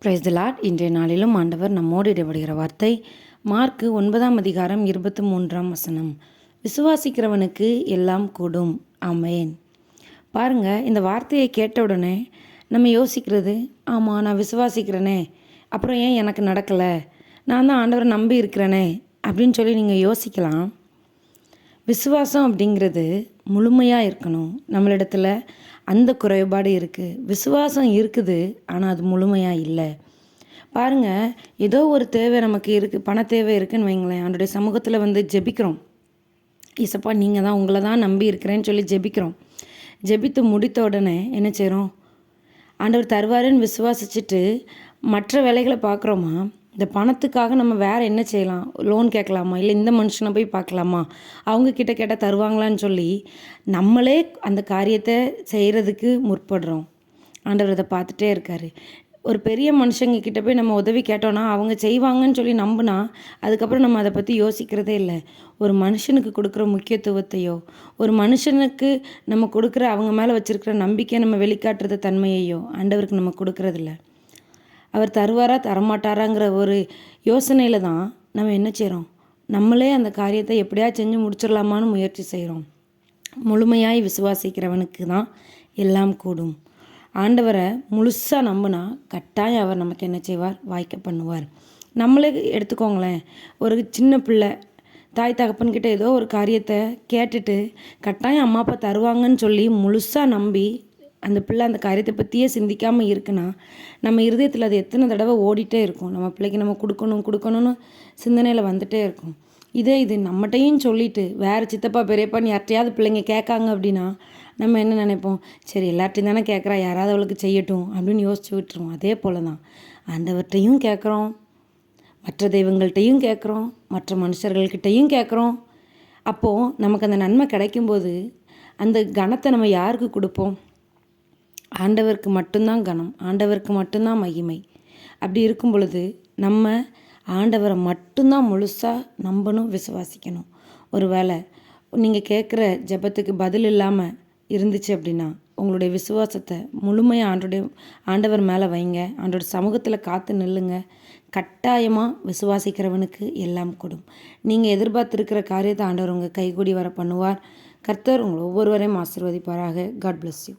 Praise the Lord. இன்றைய நாளிலும் ஆண்டவர் நம்மோடு இடைபடுகிற வார்த்தை மார்க்கு 9:23 விசுவாசிக்கிறவனுக்கு எல்லாம் கூடும். ஆமேன். பாருங்க, இந்த வார்த்தையை கேட்ட உடனே நம்ம யோசிக்கிறது, ஆமாம் நான் விசுவாசிக்கிறேனே, அப்புறம் ஏன் எனக்கு நடக்கலை, நான் தான் ஆண்டவரை நம்பி இருக்கிறேனே அப்படின்னு சொல்லி நீங்கள் யோசிக்கலாம். விசுவாசம் அப்படிங்கிறது முழுமையாக இருக்கணும். நம்மளிடத்துல அந்த குறைபாடு இருக்குது. விசுவாசம் இருக்குது, ஆனால் அது முழுமையாக இல்லை. பாருங்கள், ஏதோ ஒரு தேவை நமக்கு இருக்குது, பண தேவை இருக்குதுன்னு வைங்களேன். அவனுடைய சமூகத்தில் வந்து ஜெபிக்கிறோம். இசப்பா நீங்கள் தான், உங்களை தான் நம்பி இருக்கிறேன்னு சொல்லி ஜெபிக்கிறோம். ஜெபித்து முடித்த உடனே என்ன செய்கிறோம்? ஆண்டவர் தருவாருன்னு விசுவாசிச்சுட்டு மற்ற வேலைகளை பார்க்குறோமா? இந்த பணத்துக்காக நம்ம வேறு என்ன செய்யலாம்? லோன் கேட்கலாமா, இல்லை இந்த மனுஷனை போய் பார்க்கலாமா, அவங்கக்கிட்ட கேட்டால் தருவாங்களான்னு சொல்லி நம்மளே அந்த காரியத்தை செய்கிறதுக்கு முற்படுறோம். ஆண்டவர் அதை பார்த்துட்டே இருக்கார். ஒரு பெரிய மனுஷங்க கிட்ட போய் நம்ம உதவி கேட்டோன்னா அவங்க செய்வாங்கன்னு சொல்லி நம்பினா அதுக்கப்புறம் நம்ம அதை பற்றி யோசிக்கிறதே இல்லை. ஒரு மனுஷனுக்கு கொடுக்குற முக்கியத்துவத்தையோ, ஒரு மனுஷனுக்கு நம்ம கொடுக்குற அவங்க மேலே வச்சுருக்கிற நம்பிக்கையை நம்ம வெளிக்காட்டுறது தன்மையையோ ஆண்டவருக்கு நம்ம கொடுக்குறதில்ல. அவர் தருவாரா தரமாட்டாராங்கிற ஒரு யோசனையில் தான் நம்ம என்ன செய்கிறோம்? நம்மளே அந்த காரியத்தை எப்படியா செஞ்சு முடிச்சிடலாமான்னு முயற்சி செய்கிறோம். முழுமையாய் விசுவாசிக்கிறவனுக்கு தான் எல்லாம் கூடும். ஆண்டவரை முழுசாக நம்பினா கட்டாயம் அவர் நமக்கு என்ன செய்வார்? வாய்க்க பண்ணுவார். நம்மளே எடுத்துக்கோங்களேன், ஒரு சின்ன பிள்ளை தாய் தகப்பன்கிட்ட ஏதோ ஒரு காரியத்தை கேட்டுட்டு கட்டாயம் அம்மா அப்பா தருவாங்கன்னு சொல்லி முழுசாக நம்பி அந்த பிள்ளை அந்த காரியத்தை பற்றியே சிந்திக்காமல் இருக்குன்னா நம்ம இருதயத்தில் அது எத்தனை தடவை ஓடிட்டே இருக்கும். நம்ம பிள்ளைக்கு நம்ம கொடுக்கணும்னு சிந்தனையில் வந்துகிட்டே இருக்கும். இது நம்மகிட்டையும் சொல்லிவிட்டு வேறு சித்தப்பா பெரியப்பான்னு யார்ட்டையாவது பிள்ளைங்க கேட்காங்க அப்படின்னா நம்ம என்ன நினைப்போம்? சரி, எல்லார்ட்டையும் தானே கேட்குறா, யாராவது அவளுக்கு செய்யட்டும் அப்படின்னு யோசிச்சு விட்டுருவோம். அதே போல் தான் ஆண்டவர்கிட்டையும் கேட்குறோம், மற்ற தெய்வங்கள்கிட்டையும் கேட்குறோம், மற்ற மனுஷர்கள்கிட்டையும் கேட்குறோம். அப்போது நமக்கு அந்த நன்மை கிடைக்கும்போது அந்த கணத்தை நம்ம யாருக்கு கொடுப்போம்? ஆண்டவருக்கு மட்டும்தான் கணம், ஆண்டவருக்கு மட்டும்தான் மகிமை. அப்படி இருக்கும் பொழுது நம்ம ஆண்டவரை மட்டும்தான் முழுசாக நம்பணும், விசுவாசிக்கணும். ஒரு வேளை நீங்கள் கேட்குற ஜெபத்துக்கு பதில் இல்லாமல் இருந்துச்சு அப்படின்னா உங்களுடைய விசுவாசத்தை முழுமையாக ஆண்டவர் மேலே வைங்க. ஆண்டோட சமூகத்தில் காத்து நில்லுங்க. கட்டாயமாக விசுவாசிக்கிறவனுக்கு எல்லாம் கூடும். நீங்கள் எதிர்பார்த்துருக்கிற காரியத்தை ஆண்டவர் உங்கள் கைகூடி வர பண்ணுவார். கர்த்தர் உங்களை ஒவ்வொருவரையும் ஆசீர்வதிப்பாராக. God bless you.